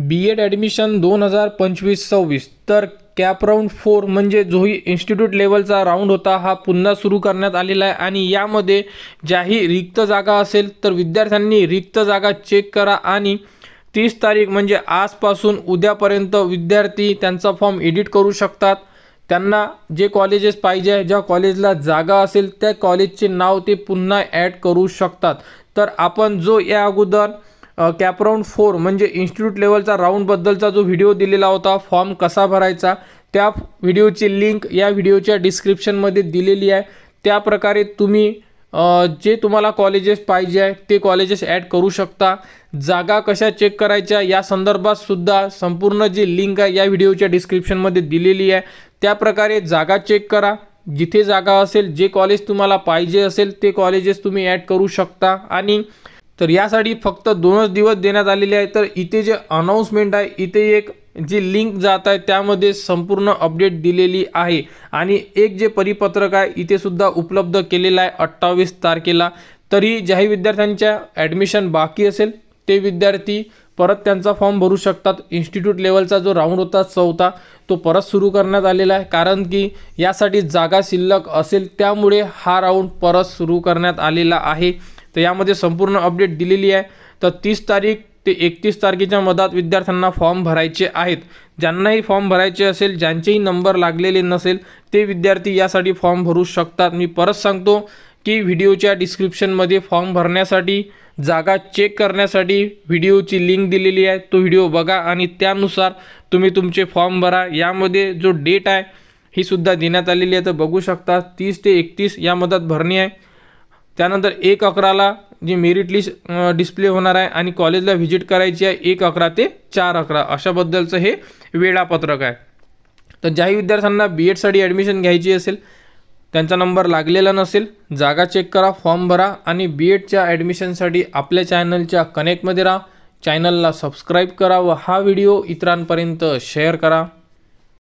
B.Ed admission 2025-26 तर cap round 4 म्हणजे जो ही इन्स्टिट्यूट लेवलचा राऊंड होता हा पुन्हा सुरू करण्यात आलेला आहे आणि यामध्ये ज्याही रिक्त जागा असेल तर विद्यार्थ्यांनी रिक्त जागा चेक करा आणि 30 तारीख म्हणजे आजपासून उद्यापर्यंत विद्यार्थी त्यांचा फॉर्म एडिट करू शकतात। त्यांना जे कॉलेजेस पाहिजे ज्या कॉलेजला जागा असेल त्या कॉलेजचे नाव ते पुन्हा ॲड करू शकतात। तर आपण जो या अगोदर कॅप राऊंड 4 म्हणजे इन्स्टिट्यूट लेवलचा राऊंडबद्दलचा जो व्हिडिओ दिलेला होता फॉर्म कसा भरायचा त्या व्हिडिओची लिंक या व्हिडिओच्या डिस्क्रिप्शनमध्ये दिलेली आहे। त्या प्रकारे तुम्ही जे तुम्हाला कॉलेजेस पाहिजे आहे ते कॉलेजेस ॲड करू शकता। जागा कशा चेक करायच्या या संदर्भात सुद्धा संपूर्ण जी लिंक आहे या व्हिडिओच्या डिस्क्रिप्शनमध्ये दिलेली आहे। त्या प्रकारे जागा चेक करा, जिथे जागा असेल जे कॉलेज तुम्हाला पाहिजे असेल ते कॉलेजेस तुम्ही ॲड करू शकता। आणि तर यासाठी फक्त 2च दिवस देण्यात आलेले आहे। तर इथे जे अनाउन्समेंट आहे इथे एक जी लिंक जात आहे त्यामध्ये संपूर्ण अपडेट दिलेली आहे आणि एक जे परिपत्रक आहे इथे सुद्धा उपलब्ध केलेलं आहे 28 तारखेला। तरी ज्याही विद्यार्थ्यांच्या ॲडमिशन बाकी असेल ते विद्यार्थी परत त्यांचा फॉर्म भरू शकतात। इन्स्टिट्यूट लेवलचा जो राऊंड होता 4था तो परत सुरू करण्यात आलेला आहे कारण की यासाठी जागा शिल्लक असेल त्यामुळे हा राऊंड परत सुरू करण्यात आलेला आहे। तर यामध्ये संपूर्ण अपडेट दिलेली आहे। तर 30 तारीख ते 31 तारखेच्या मधात विद्यार्थ्यांना फॉर्म भरायचे आहेत। ज्यांनाही फॉर्म भरायचे असेल ज्यांचेही नंबर लागलेले नसेल ते विद्यार्थी यासाठी फॉर्म भरू शकतात। मी परत सांगतो की व्हिडिओच्या डिस्क्रिप्शनमध्ये फॉर्म भरण्यासाठी जागा चेक करण्यासाठी व्हिडिओची लिंक दिलेली आहे। तो व्हिडिओ बघा आणि त्यानुसार तुम्ही तुमचे फॉर्म भरा। यामध्ये जो डेट आहे ही सुद्धा देण्यात आलेली आहे, तर बघू शकता 30 ते 31 या मधात भरणी आहे। त्यानंतर 1/11ला जी मेरिट लिस्ट डिस्प्ले होणार आहे आणि कॉलेजला व्हिजिट करायची आहे 1/11 ते 4/11 अशाबद्दलचं हे वेळापत्रक आहे। तर ज्याही विद्यार्थ्यांना B.Edसाठी ॲडमिशन घ्यायची असेल त्यांचा नंबर लागलेला नसेल जागा चेक करा, फॉर्म भरा आणि B.Edच्या ॲडमिशनसाठी आपल्या चॅनलच्या कनेक्टमध्ये राहा। चॅनलला सबस्क्राईब करा व हा व्हिडिओ इतरांपर्यंत शेअर करा।